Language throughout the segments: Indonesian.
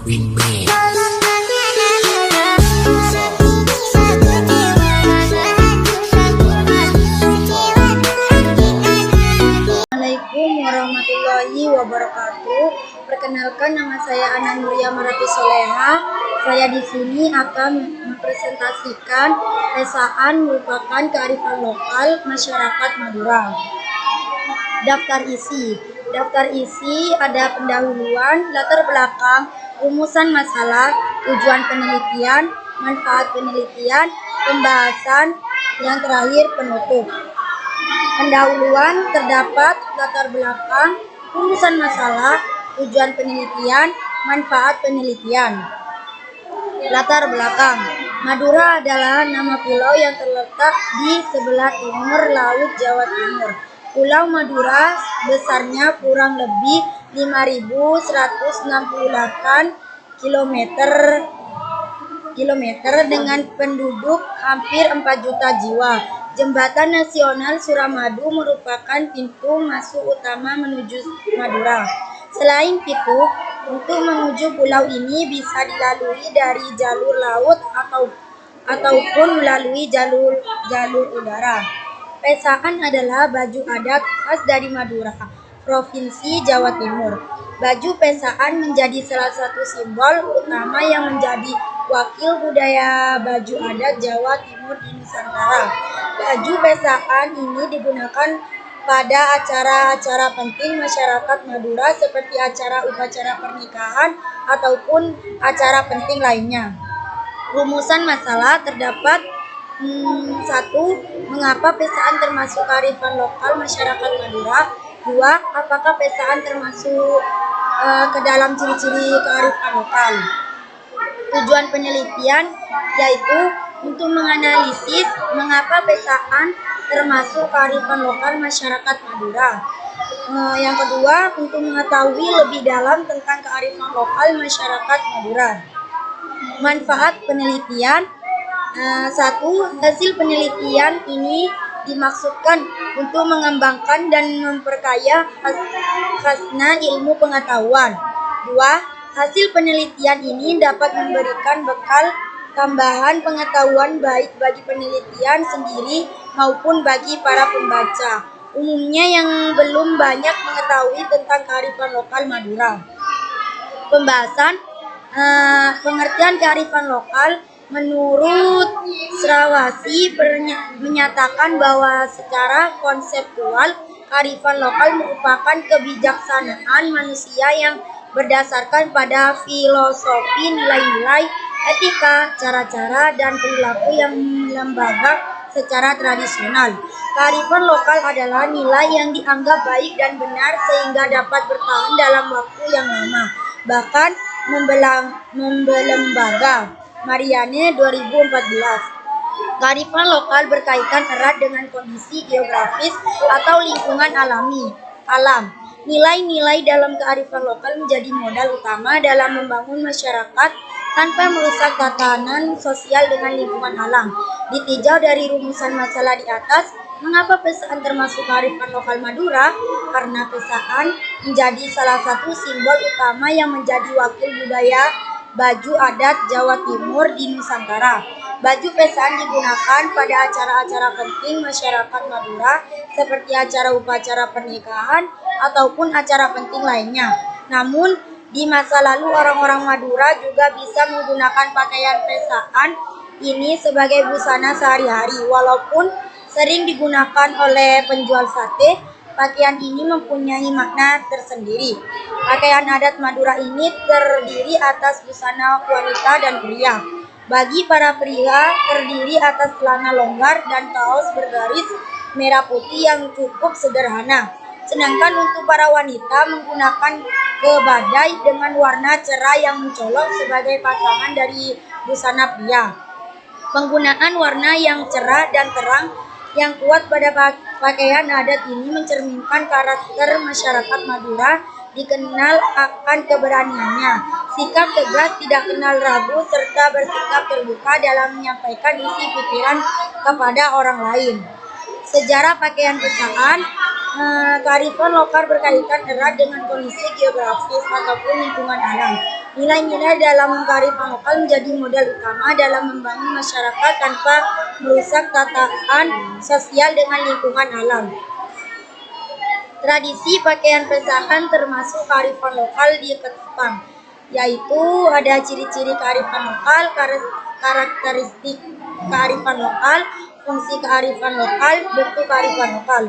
Wingman. Assalamualaikum warahmatullahi wabarakatuh. Perkenalkan, nama saya Ana Nuria Maratu Soleha. Saya di sini akan mempresentasikan Pesaan merupakan kearifan lokal masyarakat Madura. Daftar isi ada pendahuluan, latar belakang, rumusan masalah, tujuan penelitian, manfaat penelitian, pembahasan, yang terakhir penutup. Pendahuluan terdapat latar belakang, rumusan masalah, tujuan penelitian, manfaat penelitian. Latar belakang. Madura adalah nama pulau yang terletak di sebelah timur Laut Jawa Timur. Pulau Madura besarnya kurang lebih 5.168 km dengan penduduk hampir 4 juta jiwa. Jembatan Nasional Suramadu merupakan pintu masuk utama menuju Madura. Selain itu, untuk menuju pulau ini bisa dilalui dari jalur laut ataupun melalui jalur udara. Pesaan adalah baju adat khas dari Madura, Provinsi Jawa Timur. Baju pesaan menjadi salah satu simbol utama yang menjadi wakil budaya baju adat Jawa Timur di Nusantara. Baju pesaan ini digunakan pada acara-acara penting masyarakat Madura seperti upacara pernikahan ataupun acara penting lainnya. Rumusan masalah terdapat 1. Mengapa pesaan termasuk kearifan lokal masyarakat Madura? 2. Apakah pesaan termasuk ke dalam ciri-ciri kearifan lokal? Tujuan penelitian yaitu untuk menganalisis mengapa pesaan termasuk kearifan lokal masyarakat Madura. Yang kedua, untuk mengetahui lebih dalam tentang kearifan lokal masyarakat Madura. Manfaat penelitian. 1. Hasil penelitian ini dimaksudkan untuk mengembangkan dan memperkaya khasna ilmu pengetahuan. 2. Hasil penelitian ini dapat memberikan bekal tambahan pengetahuan baik bagi penelitian sendiri maupun bagi para pembaca umumnya yang belum banyak mengetahui tentang kearifan lokal Madura. Pembahasan pengertian kearifan lokal. Menurut Srawasi menyatakan bahwa secara konseptual kearifan lokal merupakan kebijaksanaan manusia yang berdasarkan pada filosofi, nilai-nilai, etika, cara-cara, dan perilaku yang lembaga secara tradisional. Kearifan lokal adalah nilai yang dianggap baik dan benar sehingga dapat bertahan dalam waktu yang lama, bahkan membelembaga. Mariane 2014. Kearifan lokal berkaitan erat dengan kondisi geografis atau lingkungan alam. Nilai-nilai dalam kearifan lokal menjadi modal utama dalam membangun masyarakat tanpa merusak tatanan sosial dengan lingkungan alam. Ditinjau dari rumusan masalah di atas, mengapa pesaan termasuk kearifan lokal Madura? Karena pesaan menjadi salah satu simbol utama yang menjadi wakil budaya baju adat Jawa Timur di Nusantara. Baju pesaan digunakan pada acara-acara penting masyarakat Madura seperti upacara pernikahan ataupun acara penting lainnya. Namun, di masa lalu orang-orang Madura juga bisa menggunakan pakaian pesaan ini sebagai busana sehari-hari. Walaupun sering digunakan oleh penjual sate, pakaian ini mempunyai makna tersendiri. Pakaian adat Madura ini terdiri atas busana wanita dan pria. Bagi para pria terdiri atas celana longgar dan kaos bergaris merah putih yang cukup sederhana. Sedangkan untuk para wanita menggunakan kebadai dengan warna cerah yang mencolok sebagai pasangan dari busana pria. Penggunaan warna yang cerah dan terang yang kuat pada pakaian adat ini mencerminkan karakter masyarakat Madura, dikenal akan keberaniannya, sikap tegas, tidak kenal ragu, serta bersikap terbuka dalam menyampaikan isi pikiran kepada orang lain. Sejarah pakaian pesaan. Kearifan lokal berkaitan erat dengan kondisi geografis ataupun lingkungan alam. Nilai-nilai dalam kearifan lokal menjadi modal utama dalam membangun masyarakat tanpa merusak tatanan sosial dengan lingkungan alam. Tradisi pakaian pesahan termasuk kearifan lokal di Jepang, yaitu ada ciri-ciri kearifan lokal, karakteristik kearifan lokal, fungsi kearifan lokal, bentuk kearifan lokal.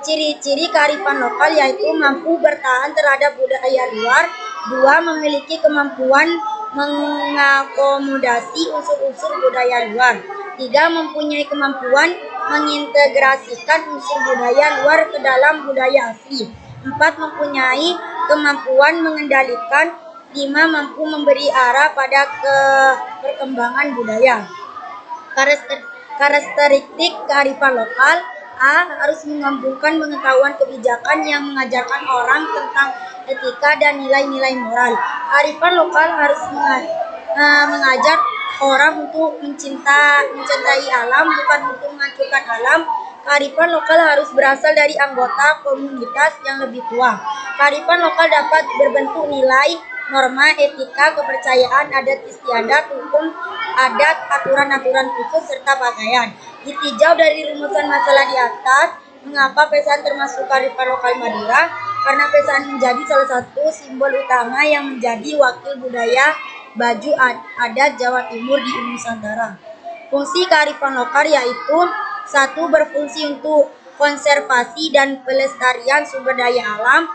Ciri-ciri kearifan lokal yaitu mampu bertahan terhadap budaya luar, 2. Memiliki kemampuan mengakomodasi unsur-unsur budaya luar, 3. Mempunyai kemampuan mengintegrasikan unsur budaya luar ke dalam budaya asli, 4. Mempunyai kemampuan mengendalikan, 5. Mampu memberi arah pada perkembangan budaya. Karakteristik kearifan lokal: A. Harus menggabungkan pengetahuan kebijakan yang mengajarkan orang tentang etika dan nilai-nilai moral. Kearifan lokal harus mengajar orang untuk mencintai alam, bukan untuk menghancurkan alam. Kearifan lokal harus berasal dari anggota komunitas yang lebih tua. Kearifan lokal dapat berbentuk nilai, norma, etika, kepercayaan, adat istiadat, hukum, adat, aturan-aturan khusus, serta pakaian. Ditinjau dari rumusan masalah di atas, mengapa pesahan termasuk kearifan lokal Madura? Karena pesahan menjadi salah satu simbol utama yang menjadi wakil budaya baju adat Jawa Timur di Nusantara. Fungsi kearifan lokal yaitu 1. Berfungsi untuk konservasi dan pelestarian sumber daya alam,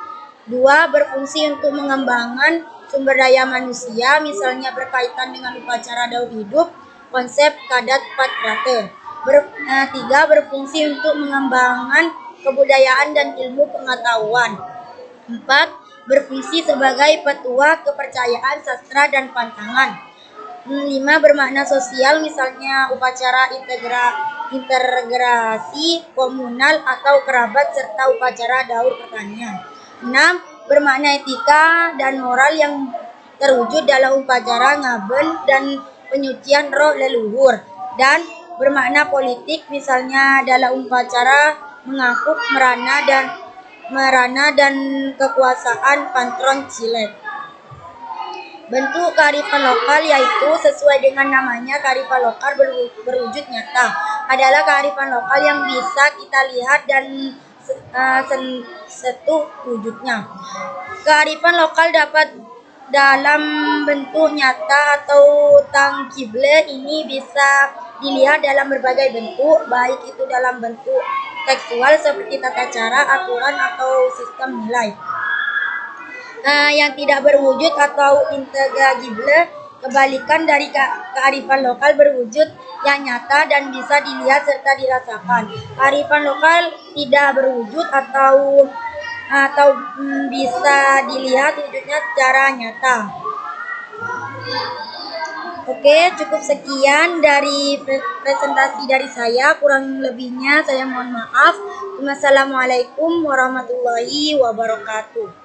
2. Berfungsi untuk mengembangkan sumber daya manusia, misalnya berkaitan dengan upacara daur hidup, konsep Kadat Patrate. 3. Berfungsi untuk mengembangkan kebudayaan dan ilmu pengetahuan. 4. Berfungsi sebagai petua kepercayaan, sastra, dan pantangan. 5. Bermakna sosial, misalnya upacara integrasi komunal atau kerabat, serta upacara daur pertanian. 6. Bermakna etika dan moral yang terwujud dalam upacara ngaben dan penyucian roh leluhur. Dan bermakna politik, misalnya dalam upacara mengangkut merana dan kekuasaan Pantron Cilet. Bentuk kearifan lokal yaitu sesuai dengan namanya, kearifan lokal berwujud nyata adalah kearifan lokal yang bisa kita lihat dan sentuh wujudnya. Kearifan lokal dapat dalam bentuk nyata atau tangible. Ini bisa dilihat dalam berbagai bentuk, baik itu dalam bentuk tekstual seperti tata cara, aturan, atau sistem nilai. Yang tidak berwujud atau intangible, kebalikan dari kearifan lokal berwujud yang nyata dan bisa dilihat serta dirasakan. Kearifan lokal tidak berwujud atau bisa dilihat wujudnya secara nyata. Oke, cukup sekian dari presentasi dari saya. Kurang lebihnya saya mohon maaf. Wassalamualaikum warahmatullahi wabarakatuh.